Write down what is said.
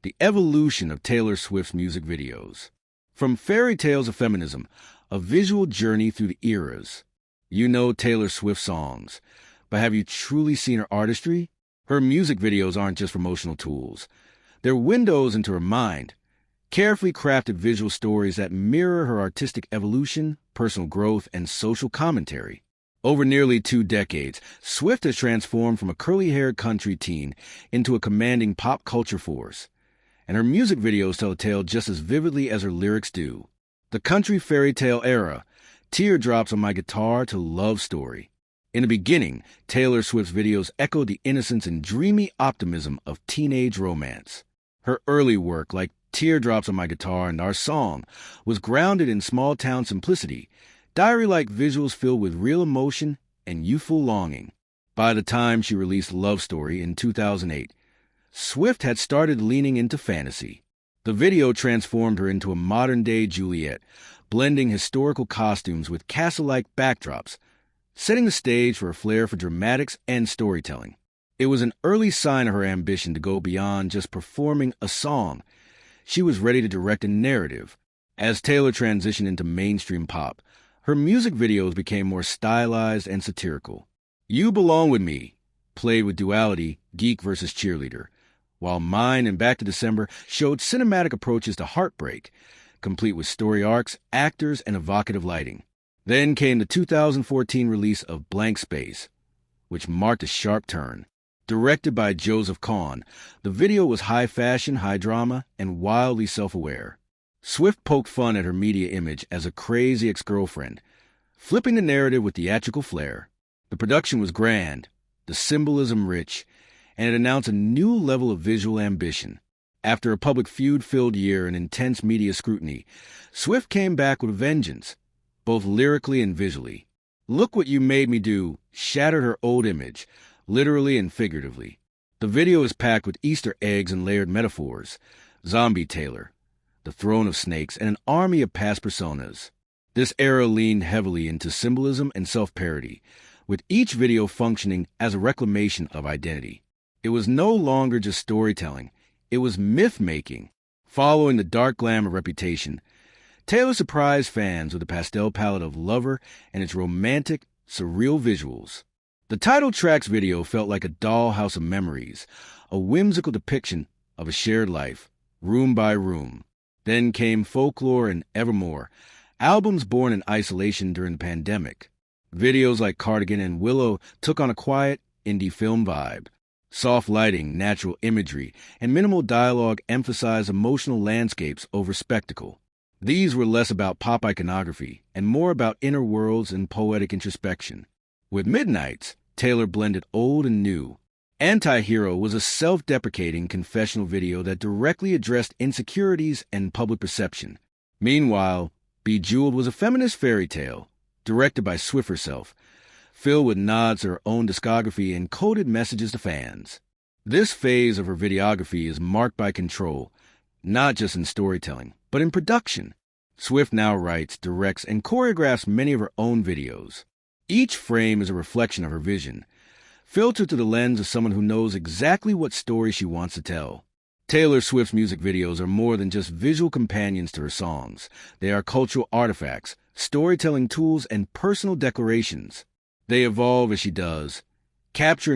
the evolution of Taylor Swift's music videos. From fairy tales of feminism, a visual journey through the eras. You know Taylor Swift songs, but have you truly seen her artistry? Her music videos aren't just promotional tools. They're windows into her mind, carefully crafted visual stories that mirror her artistic evolution, personal growth, and social commentary. Over nearly 2 decades, Swift has transformed from a curly-haired country teen into a commanding pop culture force, and her music videos tell a tale just as vividly as her lyrics do. The country fairy tale era, Teardrops on My Guitar to Love Story. In the beginning, Taylor Swift's videos echoed the innocence and dreamy optimism of teenage romance. Her early work, like Teardrops on My Guitar and Our Song, was grounded in small-town simplicity, diary-like visuals filled with real emotion and youthful longing. By the time she released Love Story in 2008, Swift had started leaning into fantasy. The video transformed her into a modern-day Juliet, blending historical costumes with castle-like backdrops, setting the stage for a flair for dramatics and storytelling. It was an early sign of her ambition to go beyond just performing a song. She was ready to direct a narrative. As Taylor transitioned into mainstream pop, her music videos became more stylized and satirical. You Belong With Me played with duality, geek versus cheerleader, while Mine and Back to December showed cinematic approaches to heartbreak, complete with story arcs, actors, and evocative lighting. Then came the 2014 release of Blank Space, which marked a sharp turn. Directed by Joseph Kahn, the video was high fashion, high drama, and wildly self-aware. Swift poked fun at her media image as a crazy ex-girlfriend, flipping the narrative with theatrical flair. The production was grand, the symbolism rich, and it announced a new level of visual ambition. After a public feud-filled year and intense media scrutiny, Swift came back with a vengeance, both lyrically and visually. Look What You Made Me Do shattered her old image, literally and figuratively. The video is packed with Easter eggs and layered metaphors, Zombie Taylor, the Throne of Snakes, and an army of past personas. This era leaned heavily into symbolism and self-parody, with each video functioning as a reclamation of identity. It was no longer just storytelling, it was myth-making. Following the dark glamour reputation, Taylor surprised fans with a pastel palette of Lover and its romantic, surreal visuals. The title track's video felt like a dollhouse of memories, a whimsical depiction of a shared life, room by room. Then came Folklore and Evermore, albums born in isolation during the pandemic. Videos like Cardigan and Willow took on a quiet, indie film vibe. Soft lighting, natural imagery, and minimal dialogue emphasized emotional landscapes over spectacle. These were less about pop iconography and more about inner worlds and poetic introspection. With Midnights, Taylor blended old and new. Anti-Hero was a self-deprecating confessional video that directly addressed insecurities and public perception. Meanwhile, Bejeweled was a feminist fairy tale, directed by Swift herself, filled with nods to her own discography and coded messages to fans. This phase of her videography is marked by control, not just in storytelling, but in production. Swift now writes, directs, and choreographs many of her own videos. Each frame is a reflection of her vision, filtered through the lens of someone who knows exactly what story she wants to tell. Taylor Swift's music videos are more than just visual companions to her songs. They are cultural artifacts, storytelling tools, and personal declarations. They evolve as she does, capturing